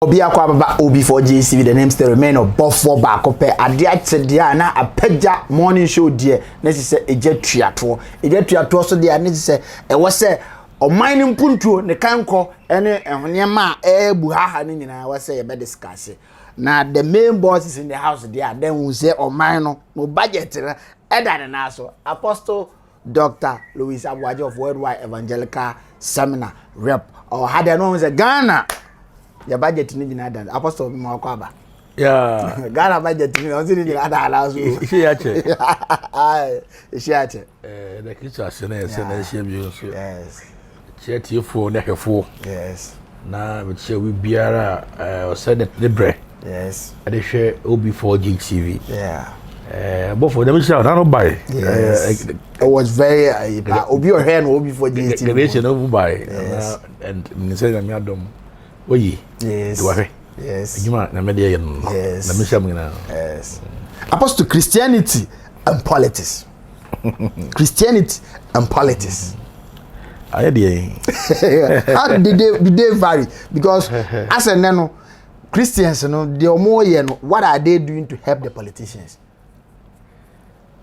Obi akwa baba OB4JCV, the name still remain of Buffalo back up adia chedia na apeja morning show there na say ejetuato so there na say e wo say oman mpuntuo ne kanko ene ehonema ebu haha ni nyina wo say e be discuss na the main boss is in the house there then we say oman no budget na edane na so Apostle Dr. Louis Aboagye of Worldwide Evangelical Seminar Rep or had no say Ghana your budget ni jina dan Apostle mo akwaba yeah Ghana budget ni on ni jina dan ala so ishi the kids are saying so yes chat you for na hefo yes na we share we biara said that libre yes I dey share OB4JCV yeah but for them shout no buy it was very obi or hair no OB4JCV the nation over buy and me say na me adom oyi yes yes ejuma na me dey yen yes na me sham na yes Apostle Christianity and politics Christianity and politics I dey how did they vary because as a nano Christians no they are more what are they doing to help the politicians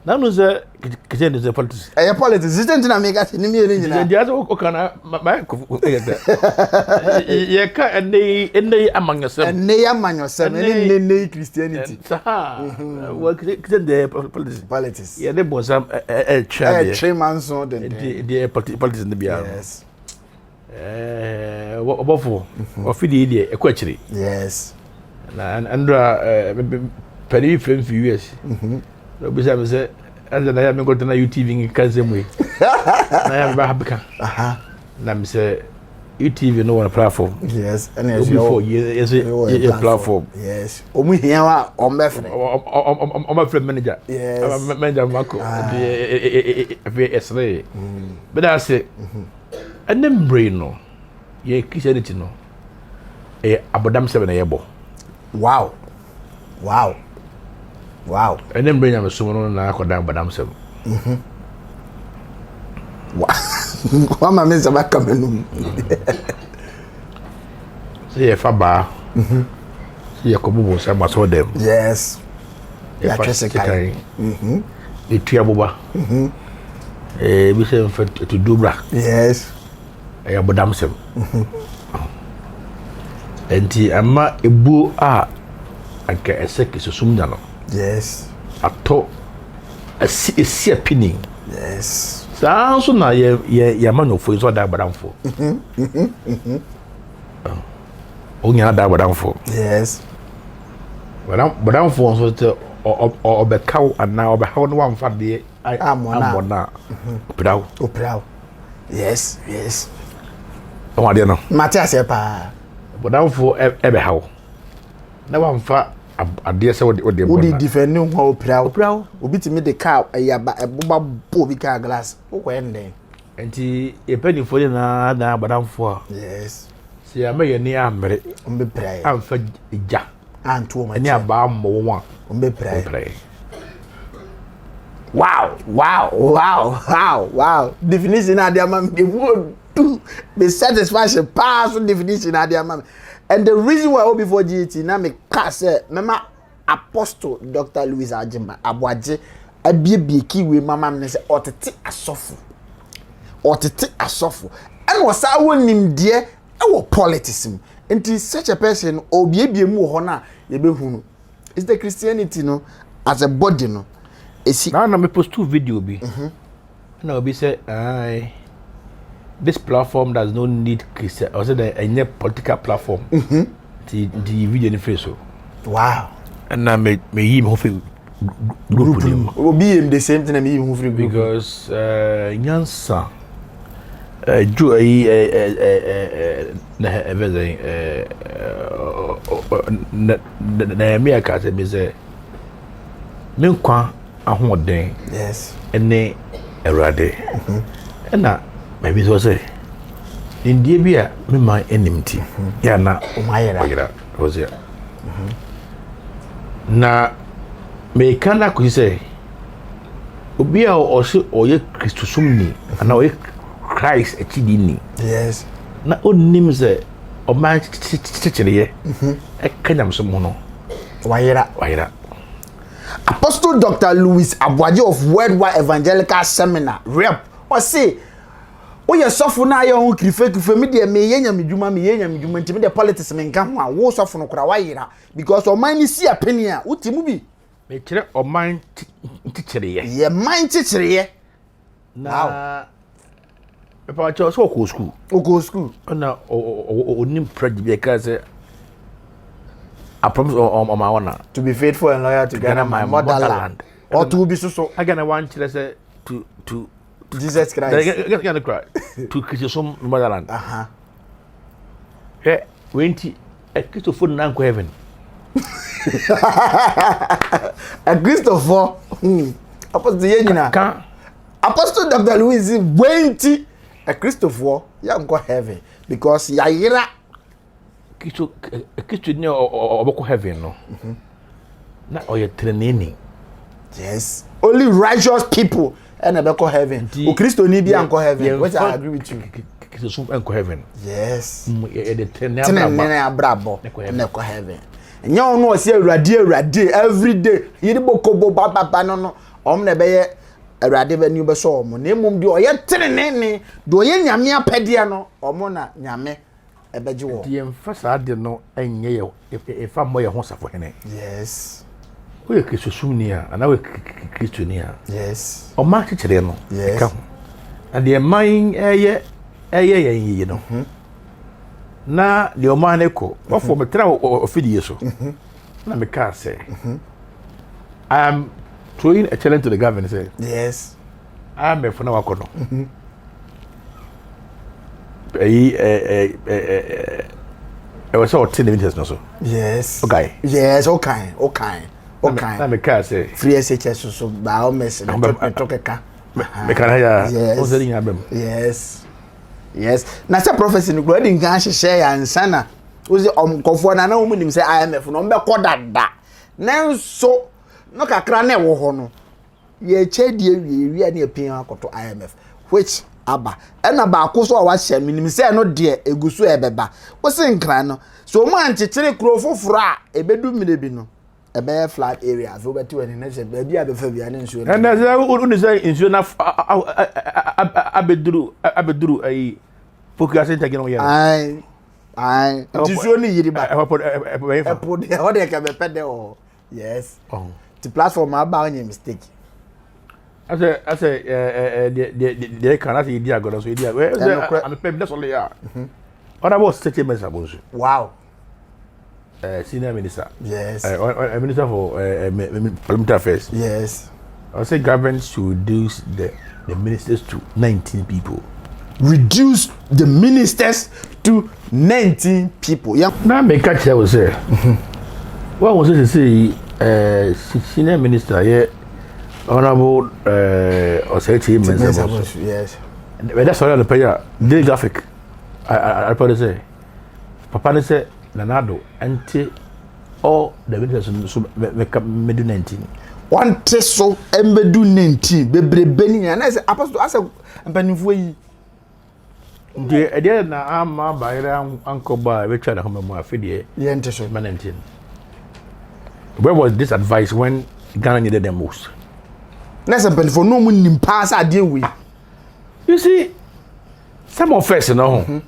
na no say kitchen is politics politics is not make us ni me ni na dia so o kana ma ye ka ene amanyosem ene Christianity well kitchen the politics yeah they both some three months on the politics in the bia yes obofo ofidi die ekwachiri yes na andra peri frame for US obisa me say and na ya me go to na UTV ngi kanzemwe na ya ba habika na me say UTV no one platform yes and as your platform yes omu hia wa omefre manager yes manager mako esre but I say and them brain no ye Christianity no abodam 7 na yebo wow and then bring am so no na akoda badam sem wa ma me zaba kamenu say fa ba say yakobo say ma so dem yes ya twese kai etua boba bi say fa to dubra yes ya badam sem enti ama ebu a anka eseke susum nya no yes ato esi opinion yes so na ye manofo so da badamfo onya da badamfo yes badamfo so te obekaw ana obehaw no wamfa de amona opraw yes o de no Matthias pa badamfo ebehaw na wamfa ade se wode wodi defend ho opraw obi timi de car ayaba eboba bo bi car glass wo ende enti epanifo na da badamfo yes si amaye ni amre ombe pray amfa ija anto ma ni aba mo won ombe pray wow definition na dia mam de would do be satisfaction pass definition na dia mam. And the reason why OB4JT na me ka say mama Apostle Dr. Louis Aboagye abiebie kiwe mama me say otete asofo and was a wonim de e wo politics nti such a person obiebie mu ho na ye behunu is the Christianity no as a body no esi na me post two video bi na obi say this platform does not need Christian or say a political platform the video in face so wow and na me him ho group obi him the same thing me him ho group because nyansa na everything na me aka say me say me kwa ahoden yes ene erade na maybe so say indie bia me man enimti ya na omayera was ya na me kana ko say obi a o se oye Christosum ni ana oye Christ echidi ni yes na onim say ɔman kyekyereyɛ ɛka nyamsom ho no wayera Apostle Dr. Louis Aboagye of Worldwide Evangelical Seminar rep or say o ye sofo na ye ho krife me de me ye nyamedwuma ntimi de politics me nka ho a wo sofo no kora wayera because ɔman ni si apeni a utimu bi me kire ɔman kyekyereyɛ ye man kyekyereyɛ na epa cho so ko school na onim project be ka say I promise on my honor to be faithful and loyal to Ghana, my motherland. Or to be so. I gonna want to say to Jesus Christ. Gonna cry to Christian motherland. Hey, 20 a Christopher Nanko heaven. A Christopher. Apostle Dr. Louis 20 a Christopher. Yanko heaven because Yaira. Kichu ni oboko heaven no. Na oye training. Yes. Only righteous people and oboko heaven. O Christo ni bi anko heaven. Which I agree with you. Kichu anko heaven. Yes. E de training abrabo. Neko heaven. Nya ono osi awurade every day. Yiri bokobo baba no. Om na beye awurade ba ni be so omo. Na emum di oye training do oye nyame apede no. Omo na nyame ebeji wo die mfasa ade no enye ye efa mo ye ho safo hene yes wo ye kristosu ni a ana wo kristo ni a yes o ma kekere no yes na de man eye ye no na de o ma ne ko ofo metra ofidie so na me ka say I am throwing a challenge to the government say yes I am for na wakono was so 10 minutes no so yes okay na me ka say free SHS so ba o mess na to keka me kana ya o zeri abem yes na say prophecy no go dey ngan hye ya nsana o ze omkofo na o munim say IMF no be kodada nanso no kakra na e wo ho no ye chedie wi na epin akoto IMF which aba ena ba akoso a wa hye minim say no de egusu ebeba wo se nkran no so mo anchekere kuro foforo a ebedu mirebi no ebe flat area so beti wani na se ba bia be fa bia na nsuo na na say unu say nsuo na abeduru ai focus center gino ya ai nsuo ni yiri ba epo de o de ka be pede o yes the platform aba onye mistake I say the can I say dia go so dia I'm pay that's only ya other was statement abonso wow senior minister yes minister for parliamentary affairs yes I say government should reduce the ministers to 19 people reduce the ministers to 19 people yeah now me catch I was say what was it to say senior minister yeah honorable Osechi Mensah yes but that's all the player daily graphic I probably say papa say Nanado anti all the ministers so me do 19 one teso embedu 19 bebrebe ni na say apostle asa mpanifo yi de na ama bayra ankoba we try na home mu afedie ye nteso 19 where was this advice when Ghana needed them most Nessa for no moon pass I deal with. You see, some of us, you know,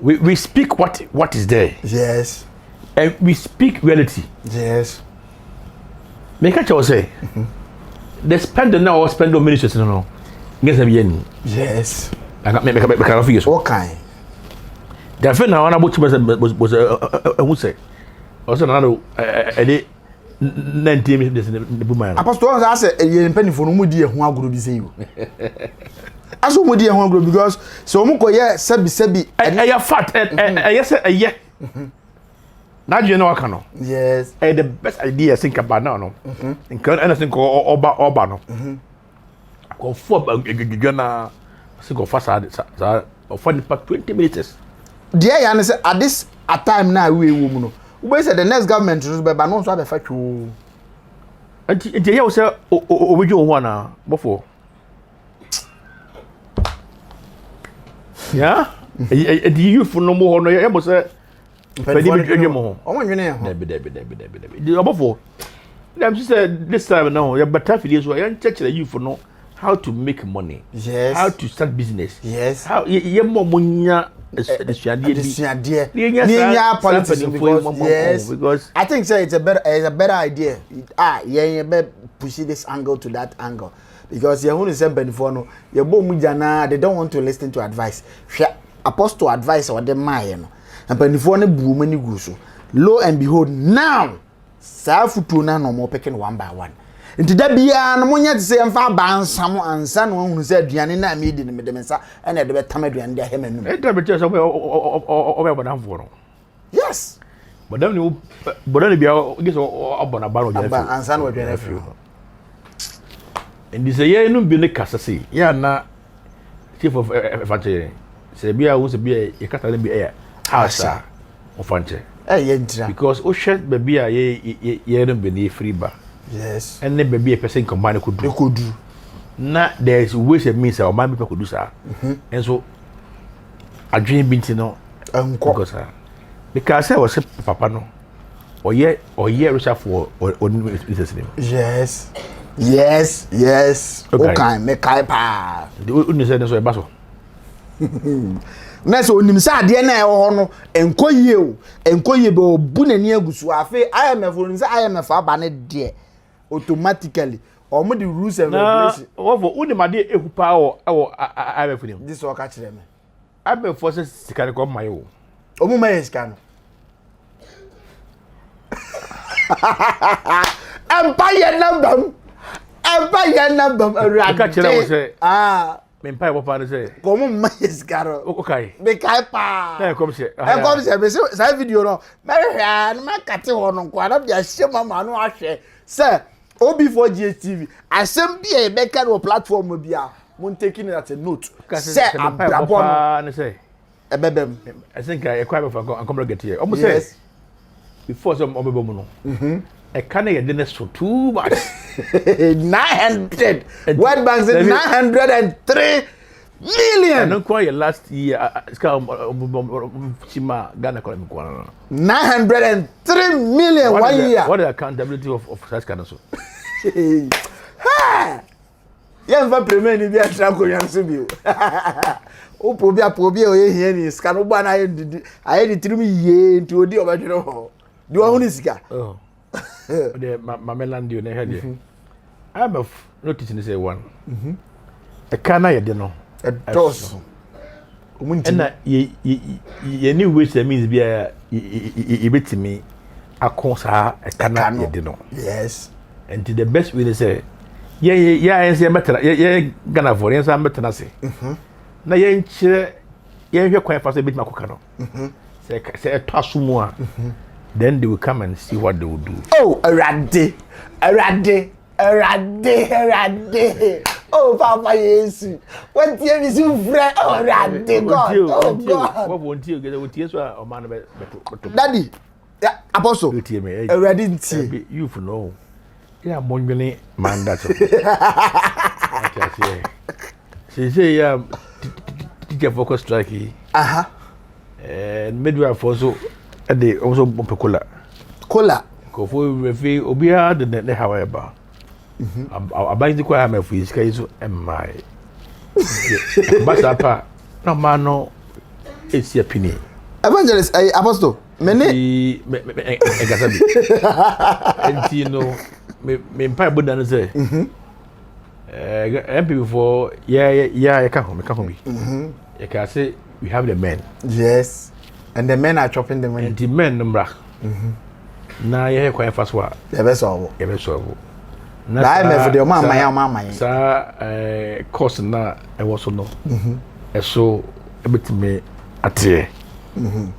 we speak what is there. Yes. And we speak reality. Yes. Make a choice say. They spend the now or spend the ministers, you know. Yes. I got make a figure. Okay. The friend now about was who say. Also another 19 minutes the woman. Apostle I say you penny for no mu die ho agoro bi say you. Aso mu die ho agoro because so mu koye sebi e fat e say e na je no aka no. Yes. The best idea think about now no. Nkan anything ko oba no. Ko fo gana say go fast sa for the 20 minutes. There ya say at this at time now we wo mu no. We say the next government will be no so be fatwo. Enti ya say obejo ho na before. Yeah? The youth no more no ya mo say pedi bi mo. Omo nwene ho. Debi. The obofo. Them say this time now ya better fidie so ya church youth no how to make money. Yes. How to start business. Yes. How ye mo munya the politics because I think say it's a better idea. Yeah, push this angle to that angle because you want to say benefit no you mujana they don't want to listen to advice. Apostle advice or the man and benefit no bu mani gu so. Lo and behold now sa futu na no more picking one by one. Nti da bia no monya se mfa bansam ansa no hunu se aduane na amedi ne medemensa ena de betam aduane de ahema nu da betia so o bodan fo no yes bodan ni bia gese obona ba no bia ansa no aduane afi ndi se ye no bi ne kasase ya na chief of fante se bia wo se bia ye kata ne bia asa o fante ye ntira because o shed be bia ye no bi ne free ba. Yes. And the baby a person combine could do. Now there's ways and means our mind people could do so. And so I dream binti no because I was a papa no or reach for or yes. Okay, me kai pa. The only say so e baso. Na so onim sa de na e ho no enkoye be obu na ni agusu afi IMF no say IMF aba ne de automatically or the rules and regulations. What for made ekupa or IMF nim. This work catch them. IMF forces sikari ko mayo. Omo mayo scan. Empire number around. Me pai wo pa ne say como mais caro okay me kai pa na come say me say video no me hwa na makate ho no kwa na bia hye mama no ahwe say OB4 GSTV asem bia e be ka no platform bia mon taking it as a note say abrabon ne say e bebem I think I quite for come get here almost say before some obebo mu no I can't get this for too much. 900. World Bank said 903 million. I don't quite last year. It's called Chima Ghana economic 903 million 1 year. What is the accountability of such kind of so? Yeah, for premier ni bia tranko yan so bi. O probia o ye hia ni scan o ba na aye di 3 million nti odi obadwere ho. Di wa hu ni sika. Oh. The Mameland you never heard. I'm of noticing say one. A cana you know. A dos. And ye new wish that means be a bit me a consa a cana you know. Yes. And to the best way to say, yeah, I say better. Yeah, gonna for yes, I'm better. Say, na yeah, quite fast a bit macano. Say a toss more. Then they will come and see what they will do. Oh, a rade. Oh, Papa, yes. What year is you, friend? Oh, rade, God. Oh, God. What won't you get with tears or man? Daddy, yeah, Apostle. A rade, you for know. Yeah, Monjani man, that's okay. She say, teacher focus strike. And midwife also. They also bump cola. Go for refi obia the however. About the choir me for sky so am my. But apa no man no it's your penny. Evangelist Apostle many gasabi. And you know me pay bodan say. MP before yeah can home. You can say we have the men. Yes. And the men are chopping the money. And the men number. Na ye quite fast wa. Ye be so. Na I for the mama. Sa course na e wo so no. E so e betime ate.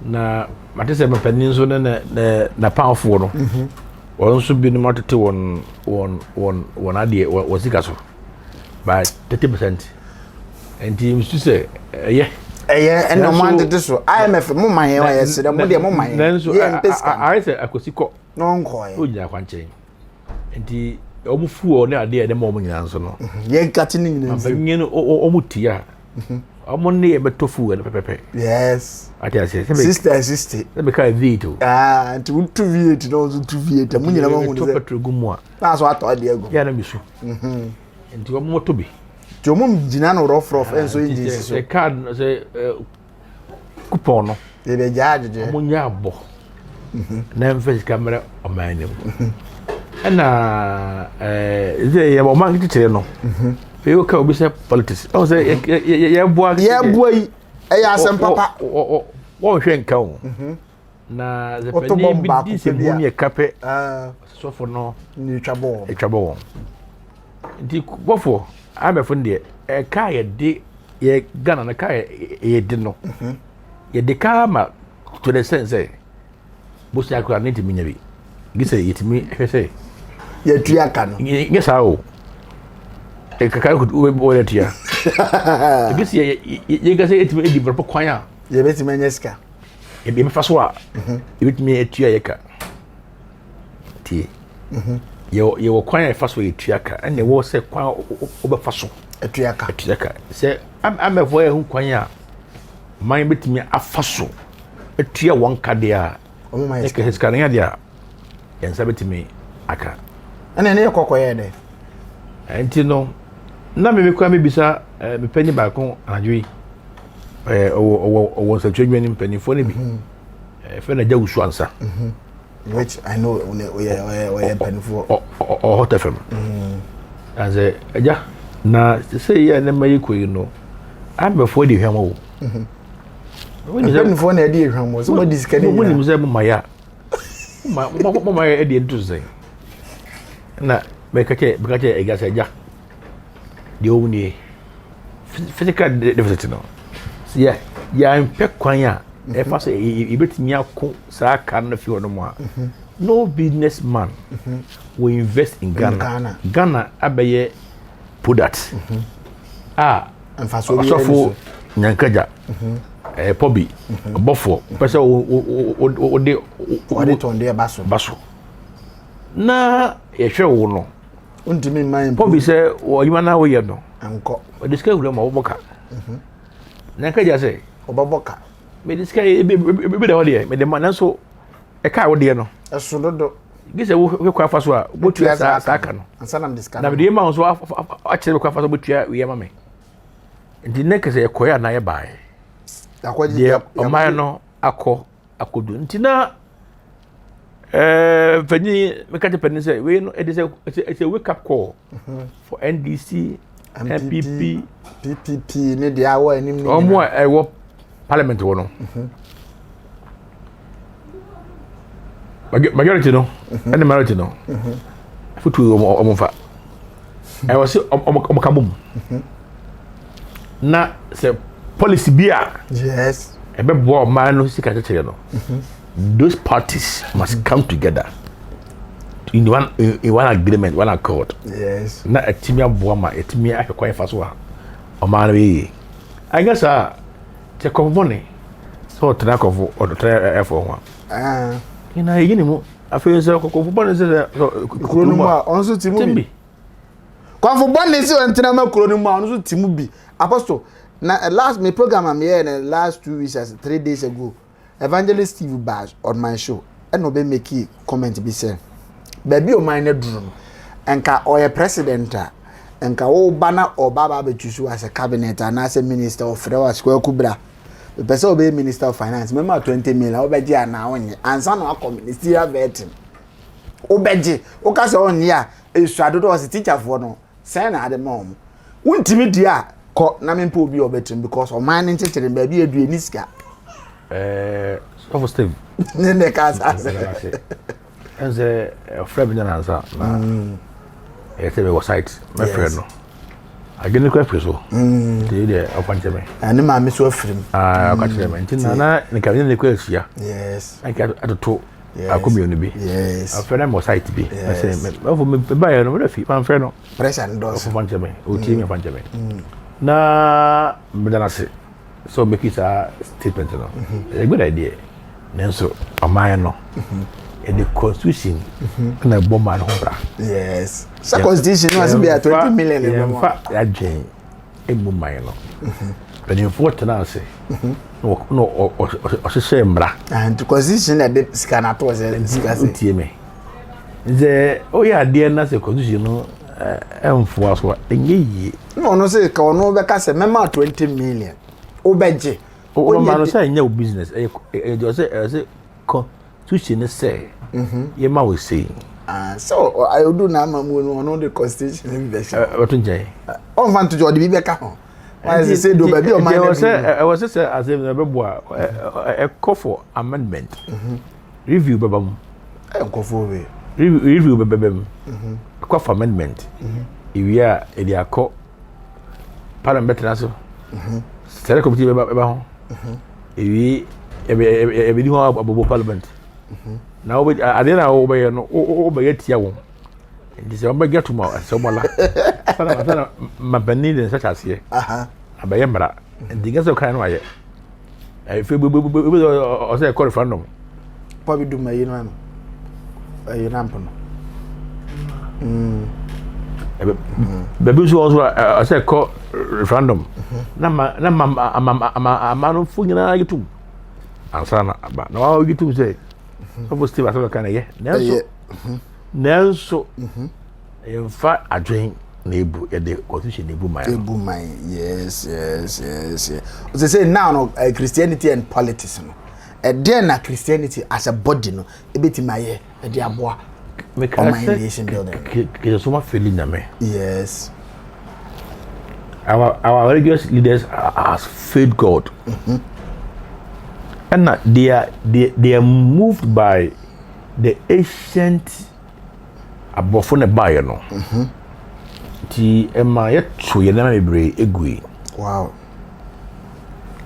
Na mate se mapanin so na powerful no. Won so bi no matete won ade wo sika so. By 30%. And team to say yeah. And no man did this. IMF, Mumma, yes, the Modia Mumma. Then so I said, I could see no coy. Oh, yeah, one chain. And the almost fool near the moment answer. No, Ye cutting in Omutia. Money beto fu and pepe. Yes. Ati ase. Sister. Let me call V2. Nti wo 2v8 no zo 2v8 mu nyina ma hu to petrol gumu a. Na so ato ade ego. Ya na bisu. Nti wo moto bi. Ti o mum jina no rough enso engine so. The card say coupon no. They be jaaje. Mo nya abo. Na mfes camera o man dem. Na ze ya mo man kitire no. Fe o ka obi say politics. O say ya boa yi ya asem papa. Wo hwe nka wo. Na ze pani bi di se mu ne kape. So for no ni twabo. E twabo. Nti bofo amefo de e ka ye de ye Ghana na ka ye de no. Ye de ka ma to the sense bosi akura ne timi nya bi. Gise yetimi hwe say ye tua ka no. Ye sa o. E ka ku wo le tia. Gise ye gase yetimi edi bro kwan a. Ye betimi nya sika. Ye be fa so a. Ye betimi etua ye ka. Ti. Ye wo kwan e fa so ye tua ka. Ene wo se kwan o be fa so. Etua ka. Etua ka. Se amefo e hu kwan a man betimi afa so. Etua won ka de a. O ma ye ka hiskana ya de a. Yensa betimi aka. Ene ne kokoye de. Enti no na me kwa me bisa me pani ba ko anadwi o satwedwe ni mpanifo ne bi fe na jawusu ansa which I know we panifo o hot fm anze aja na say ya na mayi koyi no ambefo di hwam wo panifo na di hwam wo so mo diskane mo ni mze mo maya mo maya e di entuze na bekache egasa ja de ownie physical deficit no ya impe kwan a e fa so e betimi akọ sa kan na fi wono mo a no businessman will invest in Ghana abaye product so nyankaja pobi bofo pese o de tonde baso na ye hwe wo no untimi man pobi se o yima na wo ye no anko o diska wura ma wo boka nyankaja se obaboka me diska be da wode me de man so e ka wode no eso dodo gise wo kwa fa so a botua sa aka no ansa nam diska na me de ma so a kire kwa fa so botua we ma me ndi nekese e koya na ye bae akwaji o ma no akodu ntina Fanny, make a penny say, it's a wake up call for NDC, MPP, PPP, need the hour and or more. I work Parliament. Majority no, and the majority no. Futu omofa. I was omokabum. Na say policy bia. Yes. E be bo man no sika tete no. Those parties must come together in one agreement, one accord. Yes. Na etimia boama, etimia akwa fa so a o ma na we. I guess te konvone so tena konvo o tena efo ho. Ina yini mu afi se konvo bone se kronu mu a onso timu bi. Konvo bone se tena ma kronu mu a onso timu bi. Apostle na last me program am here in last 2 weeks 3 days ago. Evangelist Steve Bash on my show and obe make comment be say baby o man na drum enka oye president enka o bana o baba be chusu as a cabinet and as a minister of frewa square kubra the person obe minister of finance remember 20 million obeje ana onye ansa no akọ ministerial vetting obeje o ka se on ya esuadodo o teacher for no say na ade mom untimi dia ko na me mpo obi obetim because o man nchechere baby edu eniska so Steve nene casa as a friend na answer na e tebe website my friend no agene kwa preso dey there ofanche me ani ma me so afrim okache me ntina na ne ka ne kwa afia yes I got atoto akomi oni bi yes a friend mo site bi I say me for me buy no me fi man friend no pressure ndo ofanche me o team me ofanche me na mbana se so make it a statement no a good idea nenso amaya no the constitution na bomba no bra yes so constitution was be 20 million in fact that gain e bomba no Pennyfo tena ase no ɔhyehyɛ mmara and constitution na de sika na to sɛ sika sɛ tie me nze oyɛ adeɛ na sɛ constitution no ɛmfoa so ɛnyɛ yie no no sɛ ka ɔno bɛka sɛ mɛma 20 million wobɛgye ɔma no sɛ ɛnyɛ wo business ɛyɛ sɛ constitution ne sɛ yɛma wo sei so I do na ma mu no ɔno de constitution bi bɛhyɛ ɔto nkyɛn ɔmfa nto ɔde bi bɛka ho why say do baabi ɔma I was say asem na bɛboa ɛkɔ for amendment review bɛba mu ɛnkɔfo we review bɛba mu ɛkɔ for amendment iwie a ɛde akɔ parliament na so sɛrɛ committee bɛba ho iwie ɛbɛdi ho abɔbɔ parliament na adeɛ na wɔbɛyɛ no wɔbɛyɛ tia wɔn nti sɛ wɔbɛgɛ to ma sɛ wɔmala sana mabani de nsa aseɛ abɛyɛ mmara nti gɛ sɛ ɔkan no ayɛ ɛfɛ ɔsɛ ɛkɔ referendum pɔbi dum ayi no ano ayi nampo no baabi nso ɔso ɔsɛ ɛkɔ referendum na ama no fo nyinaa yɛ tum ansa na aba na wɔn yɛ tum sɛ ɔfɔ steve asɛ ɔkan yɛ nanso yɛmfa adwen na ebu yɛde constitution ebu man yes o say now no Christianity and politics no then na Christianity as a body no ebeti maye e de aboa nation building ke so ma feli nyame yes our religious leaders has faith God and they are moved by the ancient abofo ne bae no ti ema yeto ye na mebre egui wow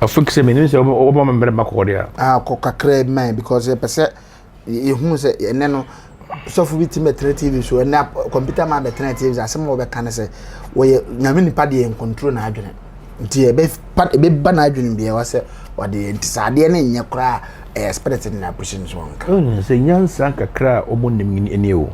afix me ni se obo membre makode a kokakra man because e pese e hu se ene no sofu bi time TV so na computer man be TV asem wo be kan se wo ye nyame nipa de en control na adwene nti e be ba na adwene bia wa se wo de ntisade ne nye kra spirit na pushing so nka se nyansa kakra omo nim ene o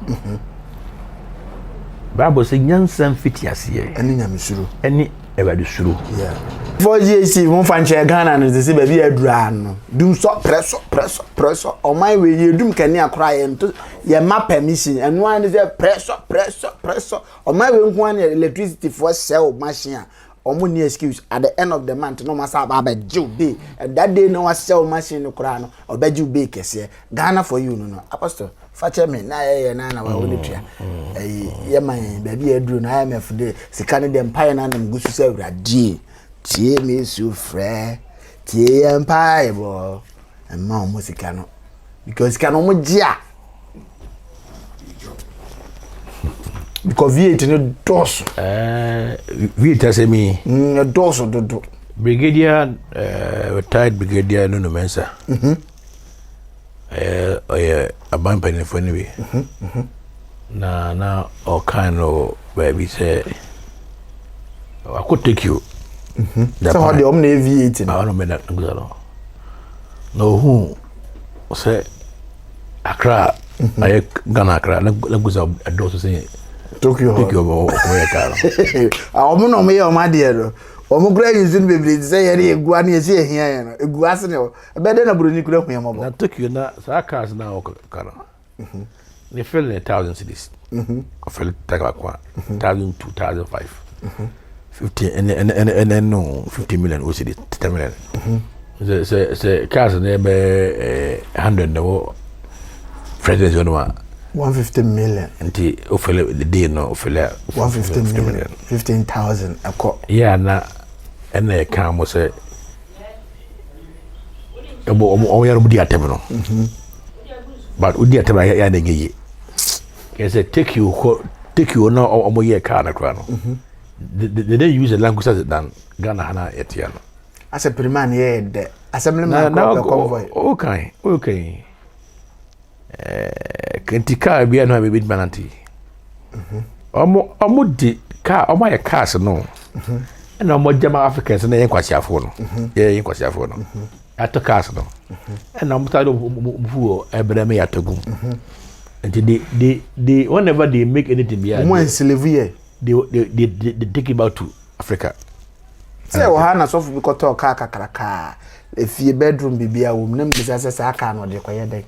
Bible say nyansan fiti ase eni nyame suru eni ebadu suru yeah for JC won fan che Ghana no se ba bi adura no dum so presso o my we ye dum kani akora ye nto ye ma permission enu an se presso o my we nko an electricity for sell machine omo ni excuse at the end of the month no masa ba ba jiu be that day no was sell machine no kora no obajiu be kese Ghana for you no apostle fache me na ye na wa woni tua ye man ba bi aduru na IMF de sika ne de empire na nam gusu se awrade tie me su frɛ tie empire bo emma o sika no because sika no mo gia because VAT no doso VAT say me doso dodo brigadier retired brigadier no mensa aban penifo anyway na all kind of baby say I could take you so how the omna VAT I don't mean that no who say Accra I Ghana Accra na guza adoso say Tokyo o ya karo omo no me o ma de do omo kura using baby say yere egua na esi ehia ya no egua se ne be de na buroni kura hu ya mo na Tokyo na sa cars na o karo ne fell in 1000 cities fell taka kwa 1000 2005 50 and no 50 million o cities 10 million se cars na be 100 no president you know 150 million nti o fell the day no o fell 150 million 15,000 akọ yeah na ene ka mo se o yaro budi atem no but udi atem ya na ngeye ke se take you na o mo ye ka na kra no they don't use the language as than Ghana hana etiano as a priman ye de assembly man convoy okay kentika bia no be bit bananti omo di car omo ya cars no na omo jama Africans na yenkwasiafo no yenkwasiafo no ato cars no na omo tado bufuo ebreme ya tagum and they whenever they make anything bia omo enslave here they take it back to Africa Say o ha na so fu bi koto ka kakraka efie bedroom bibia wo mnem bisa se aka no de koye den.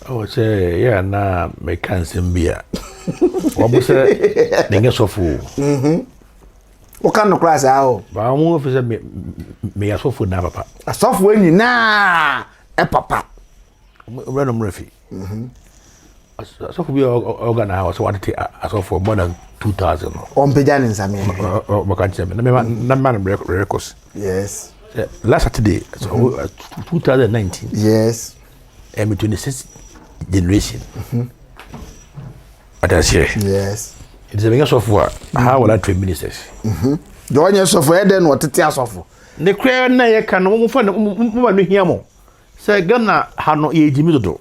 Oh say yeah na me kan sembia. Obo say ninge so fu. O kan no class a o. Ba mo officer me ya so fu na papa. Asofo enyi na e papa. Ora no mrefi. So could be organized what it as for more than 2,000. On Pejan Sammy. Records. Yes. Last Saturday, so 2019. Yes. And between the 6th generation. What I say? Yes. It's a mega software. How will I train ministers? The one you software then what it is of. The prayer na can no find no hear more. Say Ghana had no age do.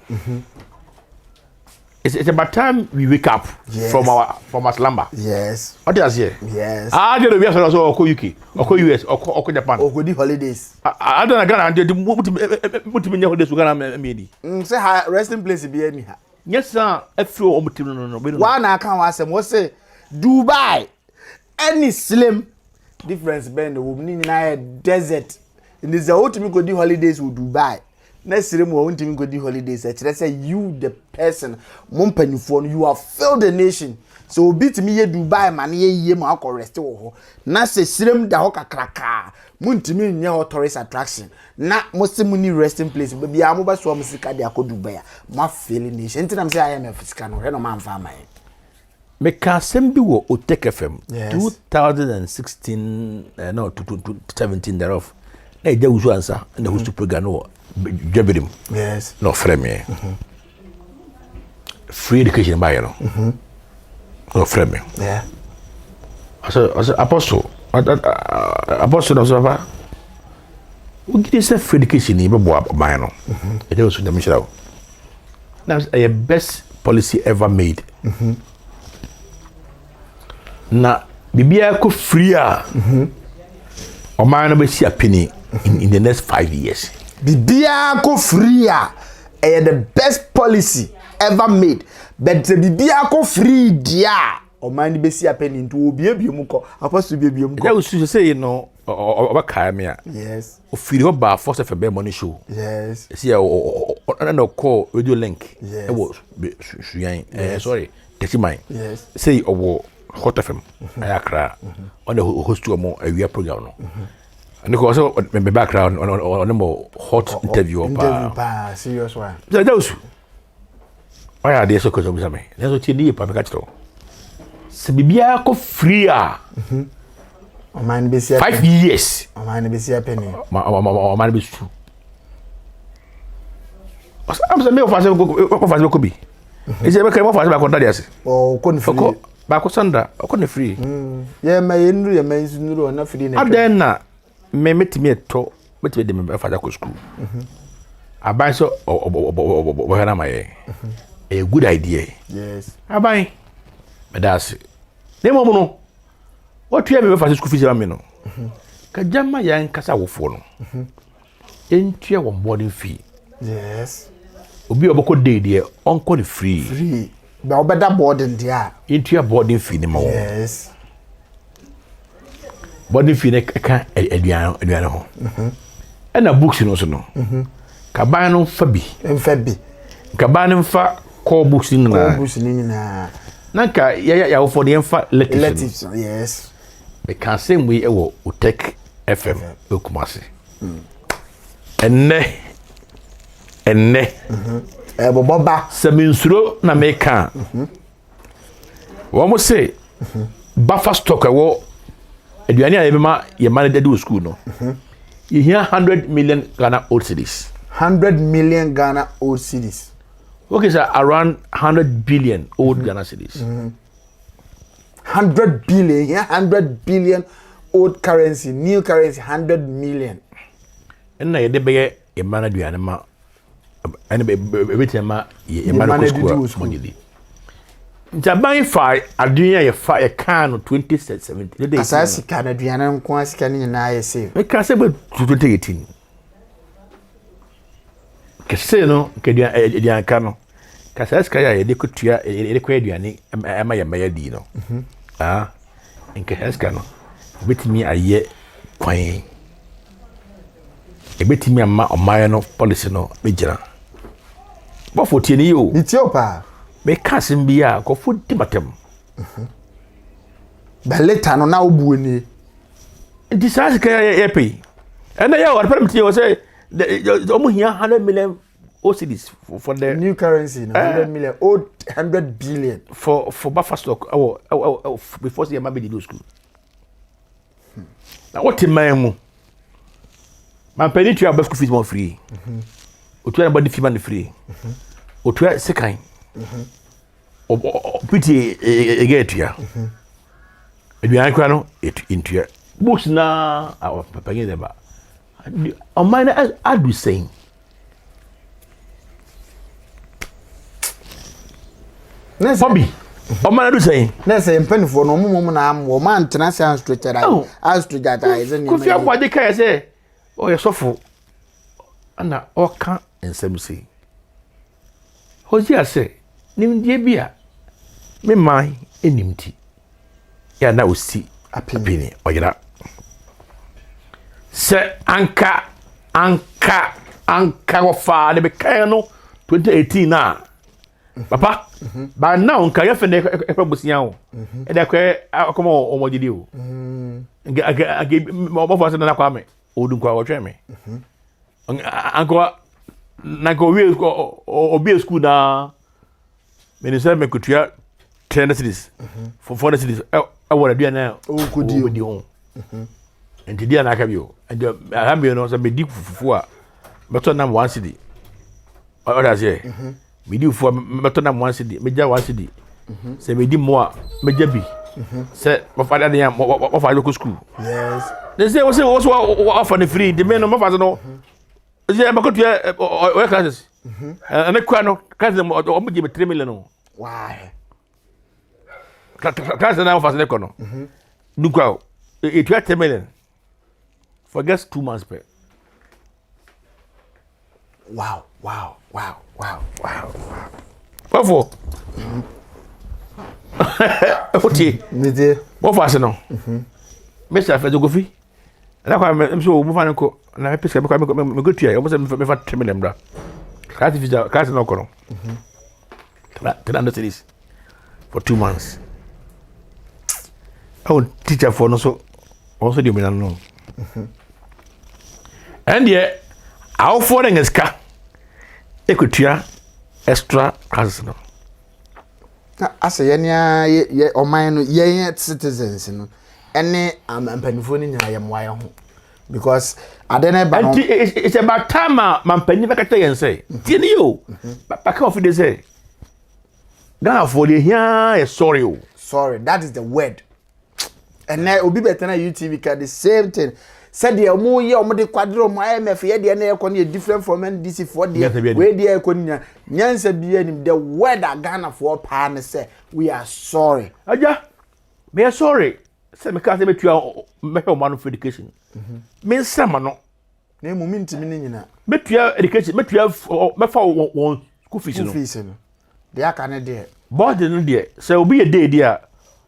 It's about time we wake up from our slumber. Yes. What does here? Yes. I don't know if so or UK or US or Japan or good holidays. I don't know Ghana put me holidays to Ghana maybe. Say resting place be any. Yes sir, a few no. One I can was say Dubai any slim difference bend the woman in a desert. In this ultimate go do holidays with Dubai. Next time we want to go do holidays. Let's say you the person, phone you have failed the nation. So beat me ye Dubai man ye ma ko rest wo. Na se sirem da ho kakraka. Muntimi nya ho tourist attraction. Na mo se muni resting place. Be bia mo ba so mo sika dia ko Dubai. Ma fail nation. Nti na me say IMF sika no. He no man fa man. Me ka sembi wo Otek FM yes. 2016 no 2017 thereof. Na e usu ansa na host program no Jabirim. Yes. No frame. Free education by no. No frame. Yeah. As apostle of we get this free education in Bobo by no. It was the Michelle. That's a best policy ever made. Na bibia ko free o man no be see a penny in the next 5 years. Bibia ko free the best policy ever made. But the bibia ko free dia o man be see a penny into obi mu ko apostle be mu ko. That was to say you know obaka me a. Yes. O free o ba force for be money show. Yes. See o na call radio link. Yes. E was suyan sorry. Tesi mine. Yes. Say o Hot FM ayakra on the host to mo awia program no and because my background on more hot interview pa serious one that was why are they so cause of me that's what you need pa catch to se bibia ko free o man be see 5 years o man be see a penny o man be true am se me o fa se ko bi e se me kai mo fa se ba ko ndade o ko ni free ba ko sanda o ko ne free ye ma yenru ye ma nuru na free na aden na me metimi eto metimi de me fa da ko school aban so o hana maye a good idea yes aban me das ne mo no what you me fa school fees am no ka jama ya nkasa wofo no entua wo boarding fee yes obi oboko dey there onko the free ba obeda boarding there entua boarding fee ni ma wo yes boarding fee ne ka aduan ho na books no so no ka ban no fa bi ka ban no fa call books ni na na ka ya wo for the fa relatives yes the can same way e wo Otek FM Okumasi enne boba saminsuro na meka wo mo say buffer stock wo aduani a yema ye manage do school no you hear 100 million Ghana old cedis 100 million Ghana old cedis okay sir around 100 billion old Ghana cedis 100 billion yeah 100 billion old currency new currency 100 million enna ye de be ye manage aduani ma and ma ye manage school money Jaban fa adunya ye fa ye kan 2017 asasi kan adunya nko asika ni na ye save e ka se be 2018 ke se no ke adunya kan no ka sa ska ya ye de kutua ye ko aduane ma ye di no en ke ska no betimi aye kwan ebetimi ama oman no policy no bejira bofo tie ni yo Ethiopia me kasim bia ko fu dimatem beleta no na obuoni disas ka ye pay and ya war permit you say omo hia 100 million OCDs for the new currency, 100 million, old 100 billion for buffer stock. Before the Mabidi do school. Now what in my mo? My penny to have school fees more free. Or to anybody fee money free. Or to second. Or pretty get here. And you are it into your books now. Our papa them. On mine, I do saying. Bobby, o man do say. Na say mpanifo no mumum na am wo man tena say stretcher I stretcher that is any. Kofi akwade kai say o ye sofo ana o ka ensem say. Hoji ase nim die bia me man enimti. Ya na osi apini oyira. Se anka wo fa de be kai no 2018 na. Papa, but now can you find a proposition? And I come on what you do. I gave more of us than I come. Odu kwa wacheme. Uncle Nako will or be a school now. Minister me could hear 10 cities for 4 cities. I want to do now. Oh, could you with you? And today I have you. And I have you some deep for but on 1 city. What I say? Me do for metona 1 city, meja 1 city. Say me di more, meja bi. Say my father dey of local school. Yes. They say also offer the free. The men no father no. Say am go to where classes. And kwa no class dem o me give me 3 million no. Why? Class na offer the kono. Du kwa it 10 million. For just 2 months pay. Wow. What for? Okay. What for us no? Mr. Fedogofi. Na kwa me so mo fa nko na me pese me go tua. Mo se me fa 3 million bra. Class visa class no kono. 300 cities for 2 months. I want teacher for no so also the me no. And yeah, how for den eska. Ekutia extra classes no. Asa ye oman no ye citizens no. Ene ampanifo ni nya yem waye ho. Because adene ba no. It's about time mampani be kata yen say. Tie ni yo. Ba ka of dey say. Ghana for the here is sorry o. Sorry, that is the word. And now obi better na UTV ka the same thing. Said the omo ye omo de kwadro mo IMF ye de na ekọ na different from NDC for the we de ekọ nya nyansa bi anim the word Ghana for pa ne say we are sorry. Aja me are sorry. Say me ka say metua me help man for education. Me nsama no. Na emu mi ntimi ni nyina. Metua education metua me fa won school fees no. School fees no. De aka ne de. Board no de. Say obi ye dey dia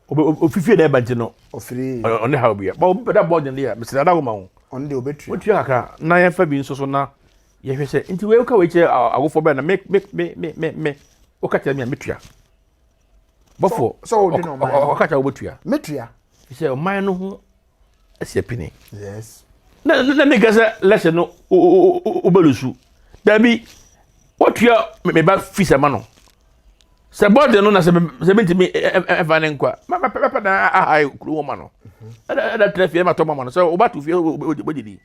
ofifie na eba no. Ofiri on the how be but obi da board there me say da wo ma wo on the obetu wotua aka na ye fa bi nso so na ye hwe say nti we ka we che agofo be na me o ka tell me metua bofo so we no man o ka cha obetua metua he say o man no ho asia pini yes na nigga say lesson no o belusu da bi wotua me ba fisa ma no se board no na se mentimi eva ne nkwa papa na ahai kru ma no da trafie ma to ma no so oba to fie obedidi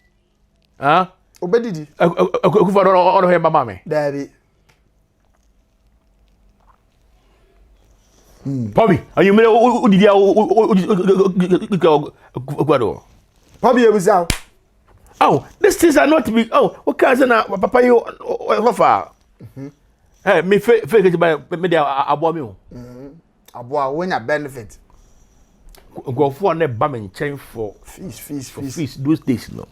ah obedidi akufa no he mama me dabi Bobby ayu me odidi kwado Bobby ebusa these things are not be okay na papa you wafa hey me fake by me dey abo me o abo when a benefit go for na ba me nchen for fees those days no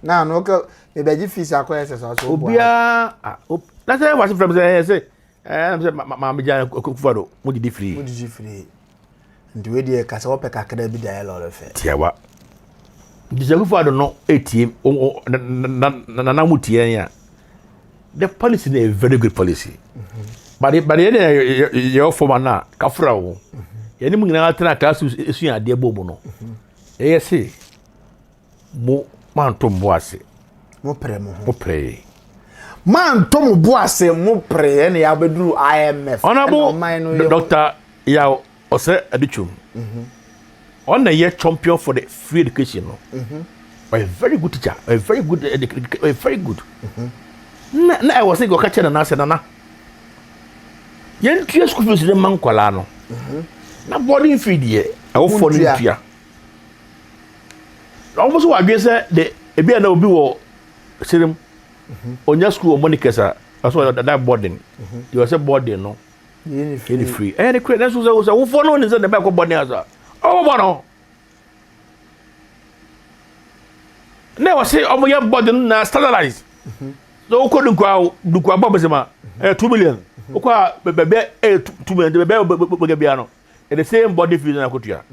now no okay me beji fees akoya se so obia na say was from say ma me ja kufado mo di free ndi we dey ka se wo pe kakra bi da lo fe tiawa Disakufo ado no ATM na mutie ya. The policy is a very good policy. But you for na kafra wo. Ye ni mu nyina atena ka esu ya de bomu no. Say mo man to mboase. Mo pre mo. Mo pre. Man to mboase mo pre na ya beduru IMF. Honorable Dr. Yao Ose Adichum. On the year champion for the free education. A very good teacher, a very good Na I was saying go catch na say na. Yen tua school fees dem man kwala no. Na boarding fee de e wo for no tua. Almost what we say the ebi na obi wo serem. Onya school money kesa. So that boarding. You was say boarding no. Any free. Any credit so wo for no ni say the back boarding as. Oh bono. Na was say omo ya boarding na standardized. So ko dukwa bobo sema 2 million. Okwa bebe 2 million bebe bia no. The same body fee na kotua.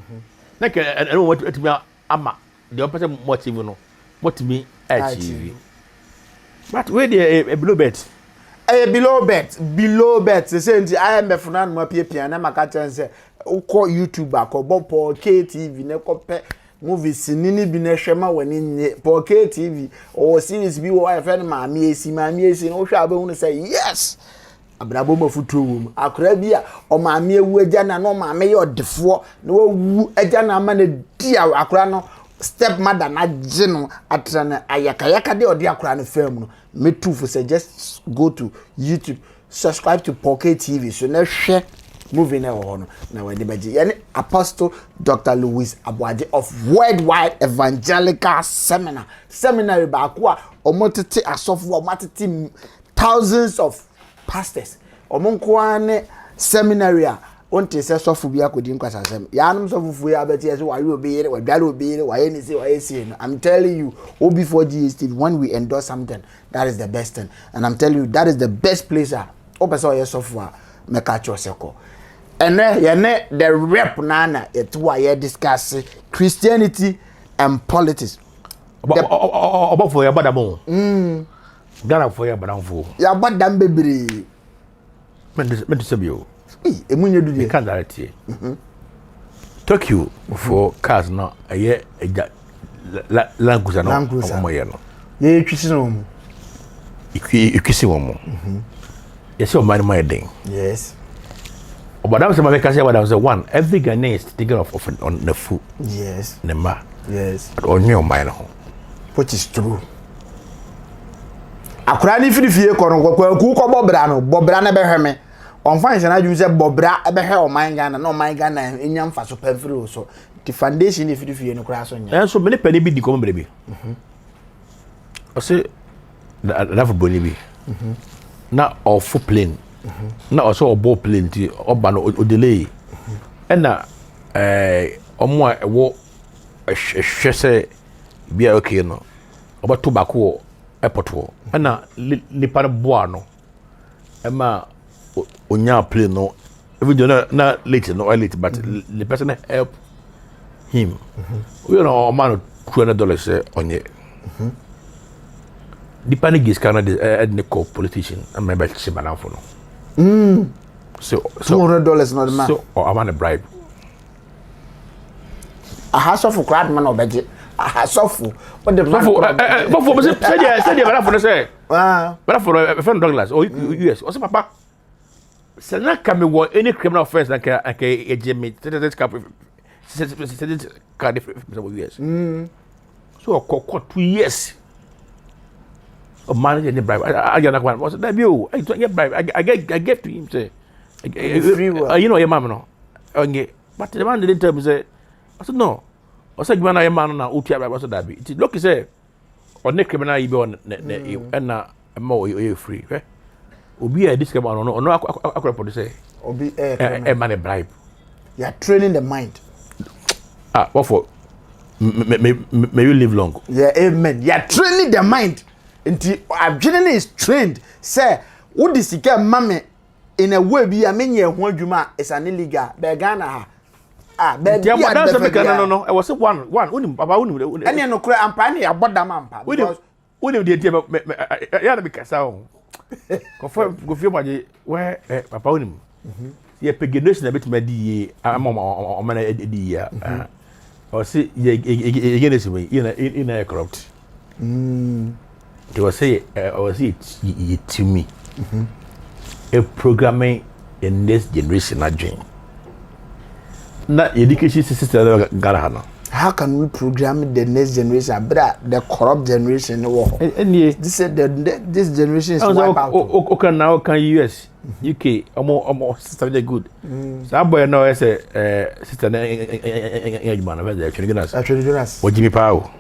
Na ke eno what etimi ama. The person motive no. What me achieve. But where the below bet. Below bet. Say nti IMF na no pia na maka chense ukọ YouTube akọbọ Paul KTV na kope movies nini bi na hwema wani nye Paul KTV o series bi wo afa na maami esi no hwe abehunu say yes abrabo mafutuo wom akora bi a o maami ewu agya na no maami ye odefo na wu agya na ama na dia akora no step mother na gye no atra na ayakayaka de odi akora no fam no metu for say just go to YouTube subscribe to Paul KTV so na hwe movie na hono na wadi baji yani Apostle Dr. Louis Aboagye of Worldwide Evangelical Seminary ba kwa omotete asofo omatete thousands of pastors omonkwane seminary a onte se sofo bi akodi nkwasasem yanum sofufu ya beti ese waye obeyere wadwale obeyere waye ni se waye se no I'm telling you before GSTV when we endorse something that is the best thing and I'm telling you that is the best place opeso ye sofo meka choseko and the rep nana it why you discuss Christianity and politics about for your badamo Ghana for your badamfo ya badam bebre men to sabio emunye du de kan direct Tokyo for cars no aye language no omoye no ye twisi no mu ikwisi wo mu yes o man my thing yes. But that was my say what I was one. Every Ghanaian is thinking of on the food. Yes. Nema. Yes. But on your mind home. Which is true. Akura ni fie ko no ku ko bobra na be hweme. On fine na ju say bobra e be hwe o man Ghana na o man Ghana enya mfa so pamfiri so. The foundation ni fie no kura so nya. And so many penny bi di ko mbre bi. I say that for boni bi. Na off plane. Na also obo plenty oba no o delay na omo a wo hwese bia okay no oba to back wo airport wo na nipa boa no ma onya plane no even na late no late but the person help him we know o man $200 onye nipa ni gis kana de ko politician am ba chi banafo no so $200 not the man. So I want a bribe. A house of crowd man or budget. A house of what the man for say. But for a friend Douglas or US. What's papa? Sana come with any criminal offense like a Jimmy. US. So I 2 years. Of managing the bribe. I get that one. What's that view? I get bribe. I get to him say. You know your mama no. Okay. But the man didn't tell me say. I said no. I said when I am man na utia bribe what's that be. It look say on the criminal you be on and na more you free. Obi a this man no akwa for say. Obi man bribe. You are training the mind. What for? May you live long. Yeah, amen. You are training the mind. Nti abjene is trained say wo disika mame in a way bi a menye ho adwuma is an illegal be Ghana ha baby ya mo dance make no I was one unim baba unim ene no kura ampa na ya bodam ampa because unim de ya na bikasa ho confirm go fie maje we papa unim ye pegenation na betima di ama na di ya o se ye genesi we ina corrupt they was say it to me a programming in this generation adwin na education system gara no. How can we program the next generation the corrupt generation this generation is wipe out. Okay, now can US UK almost system they good so boy now is a system man over there actually Jonas what Jimmy Pao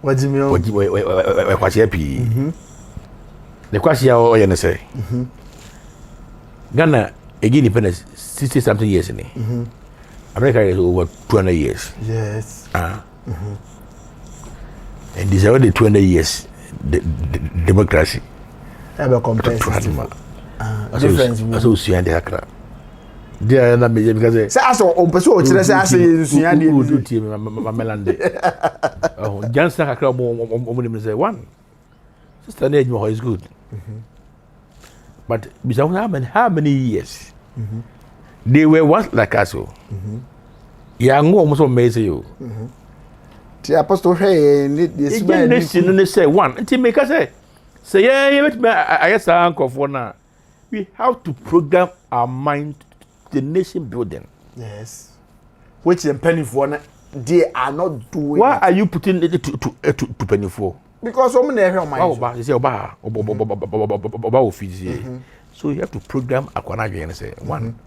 what Jimmy we kwasi api the kwasi ya o ye say Ghana again independence 60 something years ni America is over 200 years. Yes. And these are the 200 years the democracy. Ever compared difference. So suyan de akra. Dia na me because say aso o person o kire say aso suyan de do tie mamelande. Oh, Jansa akra mo say one. Sister Nage mo is good. But how many years? They were once like us. Young almost amazing you. The apostle this say one. Until make us say, I guess uncle for now. We have to program our mind to the nation building. Yes. Which in penny for they are not doing. Why are you putting it to penny for? Because so many of my you say so you have to program Akwana and say one.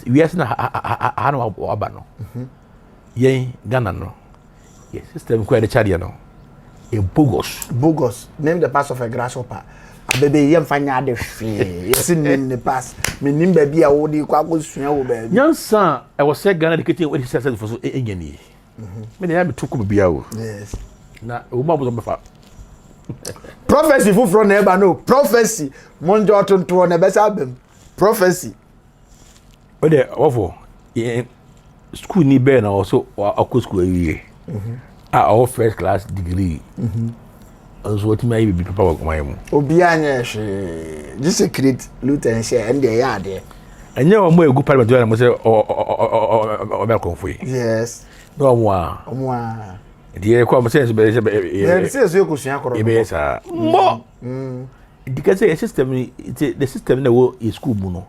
We are saying how no yen Ghana no yes system quite the Chadian no a bogus name the pass of a grasshopper baby yem fanya de hwe yes name the pass me nim baby a wo di kwa go sua wo baby nyansa I was say Ghana educating what he said for so engani me dey am tuku bia wo yes na wo ma bo fa prophecy from neighbor no prophecy monjo tonto na be sa bem prophecy Ode ofo school ni be na also akọ school awie our first class degree also what me be papa wa kuma yemu obi anya hwe just create Lutheran share and dey ya there enye o mo egu parliament na mo say o be konfui yes no mo a die kwa mo say so ko sua koro e sa mo because the system na wo school mu no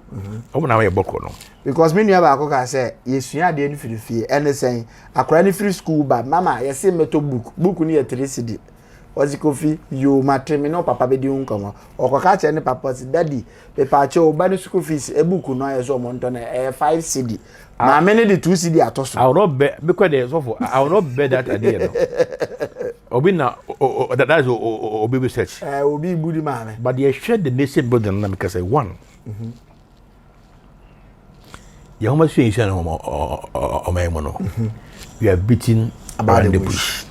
o mo na we boko no because me nua ba ko say yesua de ni firifie ene sen akora ni free school ba mama yesi meto book ni ya 3 cd ozi kofi you matremi no papa be di unkomo okoka che ni papa si daddy pe pa che o ba ni school fees e book no yeso mo nto na 5 cd ma me ni the 2 cd atoso I will not bet because there so for I will not bet that idea no obi na that is obi research obi budi ma me but they share the nation building na because say one you how much you no we are beating about the bush.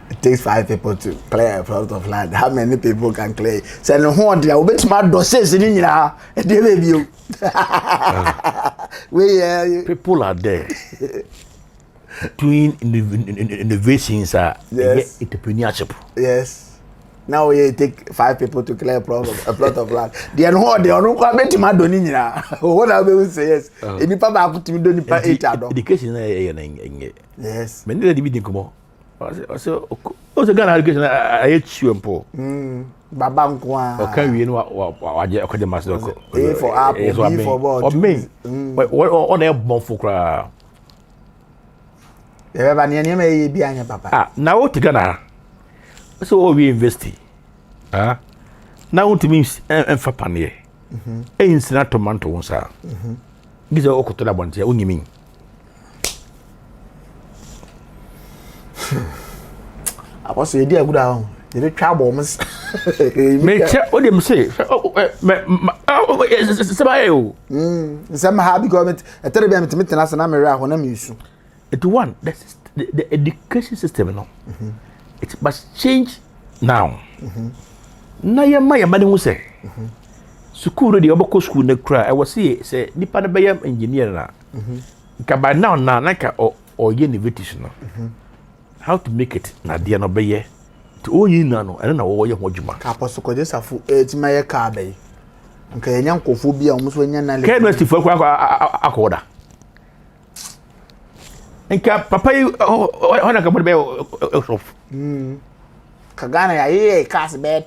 It takes 5 people to clear a plot of land. How many people can clear? Say no one there will be smart doses in nyina e dey baby we people are there doing innovations yes. Entrepreneurship. Yes. Now we take 5 people to clear a plot of land. They no dey on kwa beti ma do ni nyina. What I will say yes. Any papa put me do ni pa 8 ado. Education na yes. Me dey be nkomo. Also Ghana education I chew empo. Baba nko a. O kan wi no wa je akode master ko. A for apple, B for ball. O me. What na bon fo kra. E ba ne ma ye bi anya papa. Na o Ghana. So we invest. Now to me emfa panie. E insina tomato wonsa. Gize okoto la bontia onyimi. Apostle ye dia good ahun. Ye be twa bo mus. Me che o dem say se ba yo. Some have government e tere be meeting na sana me re ahun na me isu. It one the education system no. It must change now. Na ya ma de hu say. School de oboko school na kra I was say nipa na be engineer na. by now like or innovative no. How to make it na dia no be ye. To all you know and na wo ye ho djuma. Ka apostle ko jesafu etima ye ka be. Nka yenya nkofo bia omuso nya na le. Ke university for akoda. Nka papa yi ona ka bod be sof. Kagana ya ye cast be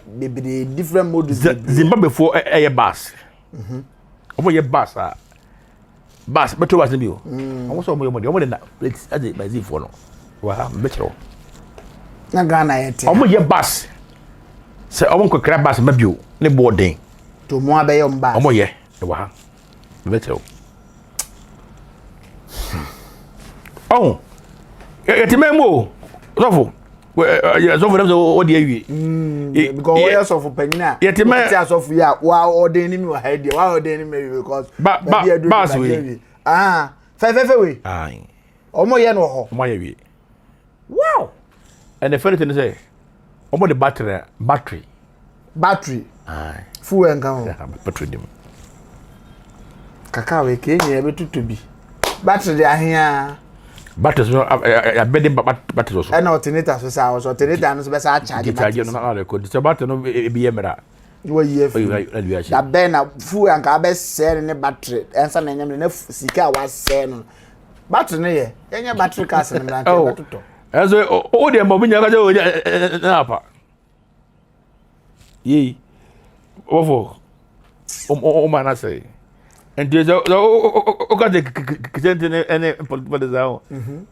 different modes. Zimbabwe for a bus. Omo ye bus bus beto was bi o. Omo so omo de na let's ade by Z for no. Wa betro. Na Ghana ye te. Omo ye bus. Se omo ko kra bus mabio ne boarding. To mo abe ye mba. Omo ye wa betro. Oh. Etimemo. Sofo. Sofo dem so odi awie. Because we are sofo panina. Etimemo. Ti asofo ya wa order ni mi wa ha dia. Wa order ni me because bus we. Fe we. Ai. Omo ye no ho. Omo ye wie. Wow. And the funny thing is omo the battery. Aye. Full and go. Battery dem. Kaka we ke nye be tutubi. Battery dey ahia. Batteries no bed batteries also. And alternator so say alternator no so be say charge. Charge no na record. So battery no be emera. Wo ye fu. Da ben na full and ka be sell ne battery. Ensa na nyam ne sika wa sell no. Battery no ye. Enya battery cars ne brand batuto. Eso o de mo binya ka je na apa. Yi. Ofo. O mana say. And there's o got the kitchen any political zao.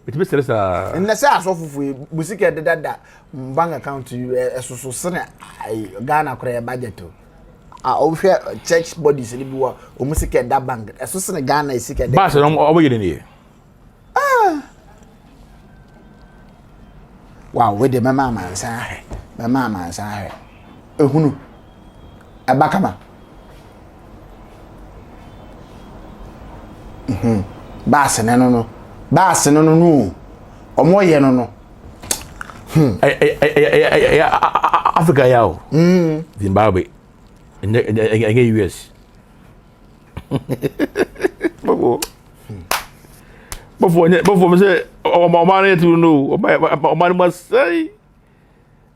It be stress and let's say asofufu musika de dada bank account you so sene Ghana kora budget to o hwe church bodies ni bi wa o musika da bank so sene Ghana isika de. Ba so o boye ni. Wow, we de mama man sa ehunu abakama. Bass no. Omo ye no. Africa yao. Zimbabwe. And US. Before me say o man to know. O man must say.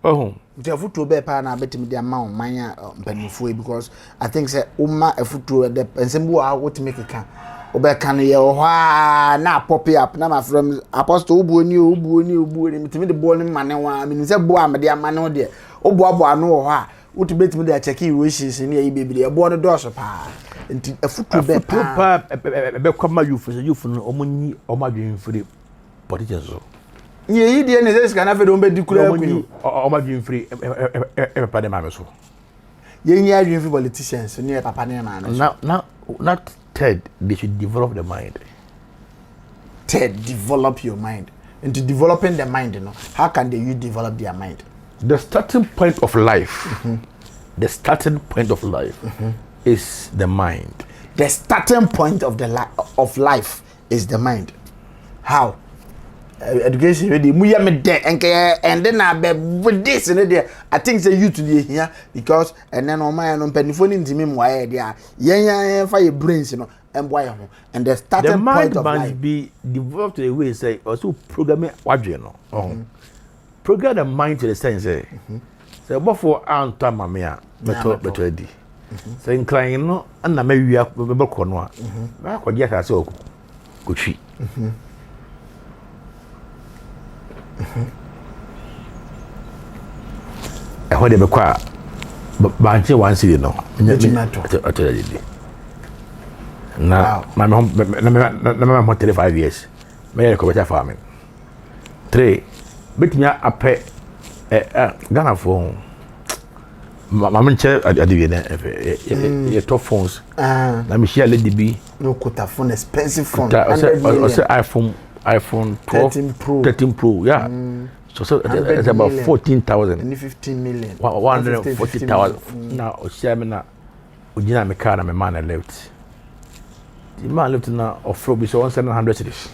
Oh. The football be pa na betimi dia ma o manya mpanifo because I think say uma a football the ensemble a what make it can. Obeka no ye ho na pop up na ma from apostle obuoni mitimi de ball ni mane wa mi se bo am de amane ho de obo ano ho a uti betimi de check wishes ni ayi bebiri e bo no do so pa enti afutu be pa be kwama youth no omonyi omadwen free politicians so ye yi de ne se ska na fe do be dikura akuni omadwen free e pa de ma me so ye nyi adwen free politicians ni e papa ne ma no now not Ted, they should develop the mind. Ted, develop your mind. Into developing the mind, you know, how can you develop their mind? The starting point of life, the starting point of life is the mind. The starting point of of life is the mind. How? Education ready muya me de and then I be with this and there I think say you to the here because and then on my no penifo ni ntimi mwa there yen fa your brains you know and boy and the starting point of life must be developed to a way say also programming wadwe no program the mind to the sense say say before anta mame a beto adi say incline no na mawia be ko no a ba ko dia ka say okutwi I de be kwa banche one city no na my 35 years me ko better farming 3 betnya ape Ghana for mama nche adiwe na ye top phones na me share lady bi no quota phone expensive phone also iPhone 12 13 Pro yeah so it's about 14,000 and 15 million 140,000 now share me na ojina me car na me man left the man left na offer bi so 700 cities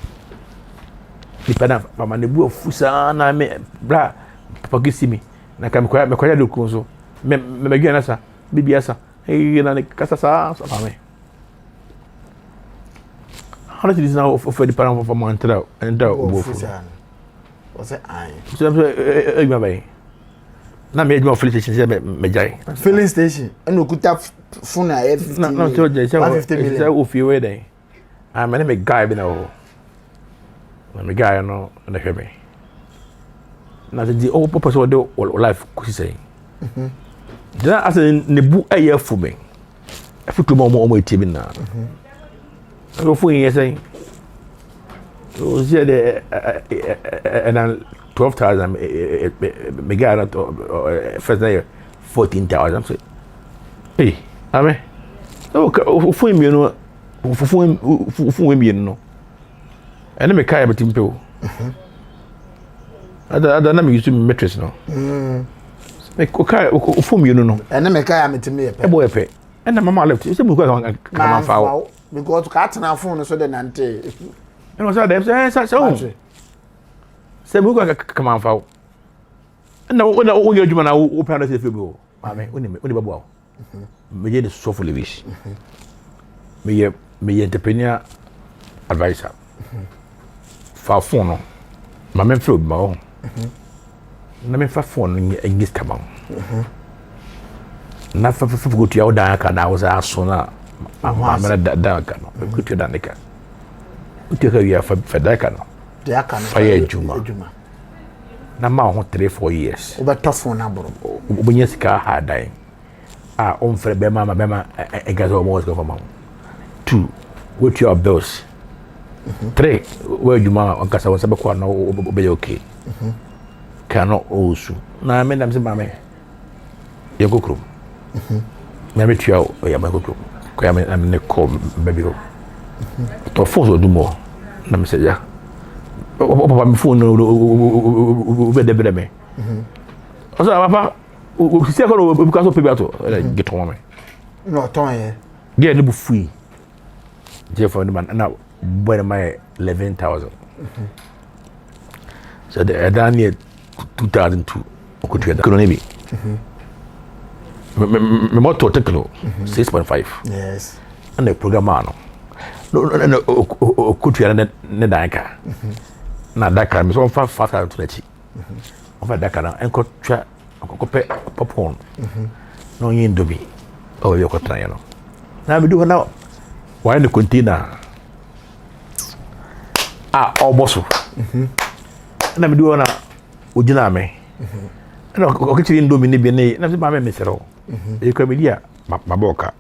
depend on my nebu fusa na me bra papa gisi mi na kam ko me ko ya do kunso me gwa na sa bibia sa na kasa sa me how much is now for the parent for Montreal and was it I? So na me adwuma filling station say me jai filling station and okuta phone na 50 no so je say 150 million say o fi we den ah me me guy bi na o na me guy no na hwe me na di o purpose o de life ko say then as ne bu aye fu me afutu mo etie bi na o fu yin say o say de and 12,000 me guy not first day 14,000 say hey ame o fu mi no fu mi no ene me kai betimpe o ada na me use mattress no me ko kai o fu mi no ene me kai ametime ye pe e boy pe ene mama left say bu ko ka fa o because ka tena phone so de nante ene so dem say se mu ko ka fa o na o ye adwuma na o pa na se fe bi o mame oni babu o me ye de so for lewish me ye entrepreneur advisor fa phone no mame fro bi ma o na me fa phone no engis kama na fa go tu ya o da ka na o za so na mame da ka no go tu da ne ka o tu ka ya fa da ka no they can fire juma na ma ho 3-4 years obeto phone na bro obunya sika ha dan on fere be ma egazo mo was go for ma 2 what your bills 3 where juma on kasa won sabe kwa na be okay kana osu na me ndam se ma me ye kokrum na me tua o ya ma kokrum ko ya me ne ko baby ro to phone so du mo na me se ya papa mi phone no be de me also papa o si ko o buka so pe biato get on me no ton ye get no bu free je for man na boy my 11,000 so the down near 2002 o ko tuya ko ne bi me moto tekno 6.5 yes and the program no o ko tuya ne danka na Dakar mi so fa to na chi o fa Dakar na enko twa ko pe popcorn no yin dobi o yo ko tran no na mi du na wa ni container oboso na mi du na o jina me na o kichiri ndomi ni bi ne na ba me sero e ko mi dia maboka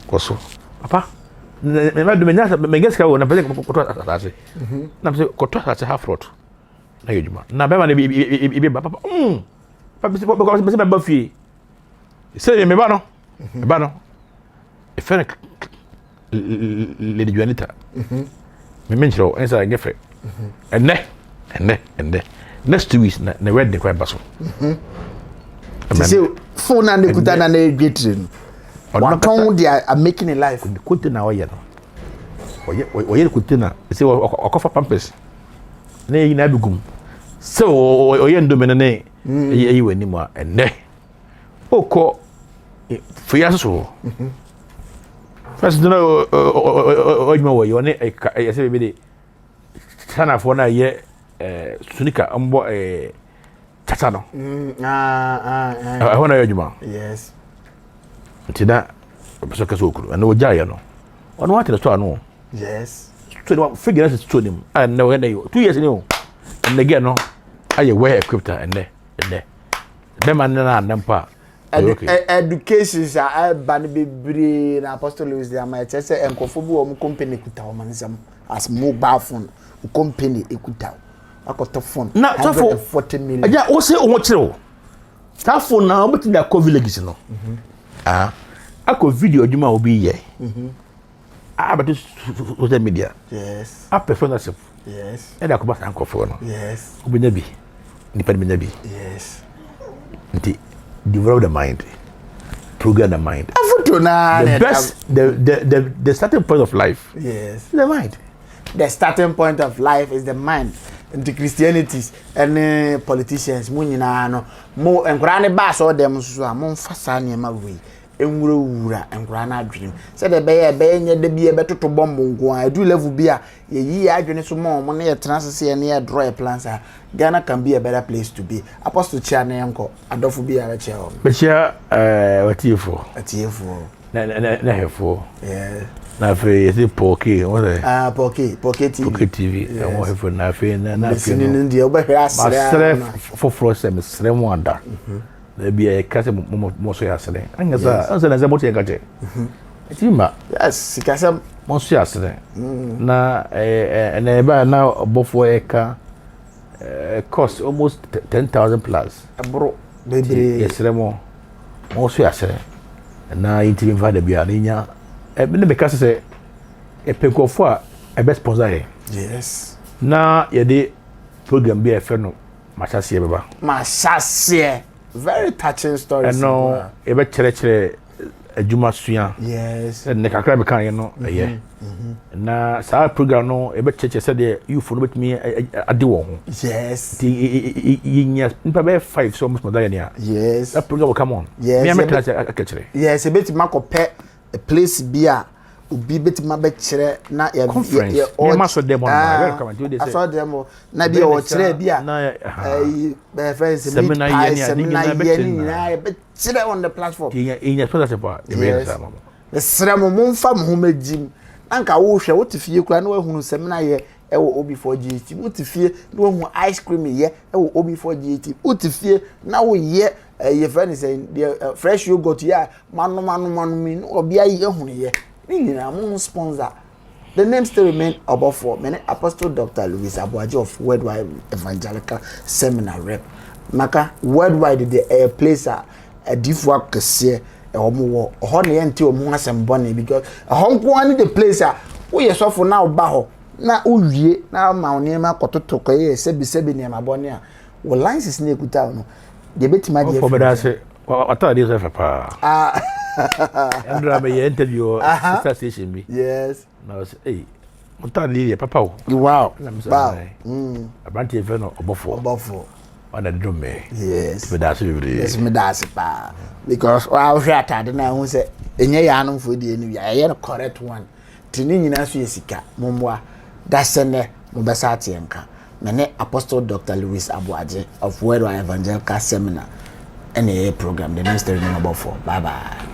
ko so papa me ma do me nyasa me geska wo na pele ko to asase na pele ko to asase half road na yejuma na be ma ne bi papa papa bi ko se ba fie se me ba no e fere le de juanita me menchiro ensa gefe enne next 2 weeks na red de kwa baso se phone and kuta na na getrin what ton they are making in life kuta na oye no oye kuta na se okofa pampers na yi na bigum se oye ndo me ne yi wani mu enne oko fiya so first no ojma wo yo ne e se be de sana fo na ye sunika ambo tata no hona yo juma yes ntina so ka so kuru na oja ye no ono wa tere so anu yes so de figure na so nim na we na yo 2 years ni o and again no aye well equipped and be man na nampa education sa ban bebre na apostle Louis de ama chese enkofo bi o company kuta o mansam as mobile phone company ekuta akoto phone na 140 million aja o se o kire o ta phone na o beti da ko village no ako video adwuma obi ye but social media yes personalship yes e da ko ba san kofo no yes obenya bi ni pa benya bi yes nti develop the mind, program the mind. The best, the starting point of life. Yes, the mind. The starting point of life is the mind. Into Christianity and politicians, munina no, mo enkurane ba so dem so mo fasa ne ma we. enwura enkura na adwenem se de be nye de bi e betoto bombo nko a do level bi a ye yi adwene so mo na ye transese ne ye draw a plans a Ghana can be a better place to be. Apostle Chia na yanko adofo bi a che ho be chia watiefo na hefo na fe yesi poke wala poke TV na wo hefo na fe na fe no ndi o be hwe asre for se me sre mo anda na bia kase mo so ya sere anga sa na ze mo tie gaje etima yes sikase mo so ya sere na na ba na bofo eka cost almost 10,000 plus abro bebre yesere mo so ya sere na intimi va de bia nya ne be kase se epenkofo a ebe sponsor yes na ye de program bi e fe no machase beba machase very touching story. No, ebe chere adwuma sua. Yes. Ne kakra be kan ye no eye. Na sa program no ebe cheche se de youth no betimi ade wo ho. Yes. Yinya npa be 5 so almost more than ya. Yes. That program will come on. Yes. Me am class akechere. Yes, ebe ti makope a place bia obi betima be kire na ya me ma so dem on na come do this. So dem na bia o kire bia na be friends seminar yeni na be kire on the platform. Inya sponsorship a be sama. The sremo momfa mo magim anka wo hwe wo tifie kura na wahunu seminar ye ewo OB4GT wo tifie na wahu ice cream ye ewo OB4GT wo tifie na wo ye ye friends fresh yogurt ya manu mi obi ayi ehunu ye Nina mon sponsor. The name still remain above for many Apostle Dr. Louis Abuaji of Worldwide Evangelical Seminar Rep. Maka worldwide the place a different kese omo ho na yenti omo asem bone because honko ani the place a wo ye sofo na oba ho na owie na ma onema kototo ko ye sebi ne ma bone a wo license na ekuta no de betima je for bedase wata dey se pa Andra me interview station bi. Yes. Na say Mutan Lily papa wo. Wow. Wow. Abanti efe no obofo. Ona do me. Yes. Me dash bi. Yes, me dash pa. Because wa hwe atade na hu se enye ya no fo die ni ya ye no correct one. Tini nyina so yesika. Momwa dasene mo besa atenka. Me Apostle Dr. Louis Abuaji of Worldwide Evangelical Seminar. Any program the next 3 minutes about 4. Bye bye.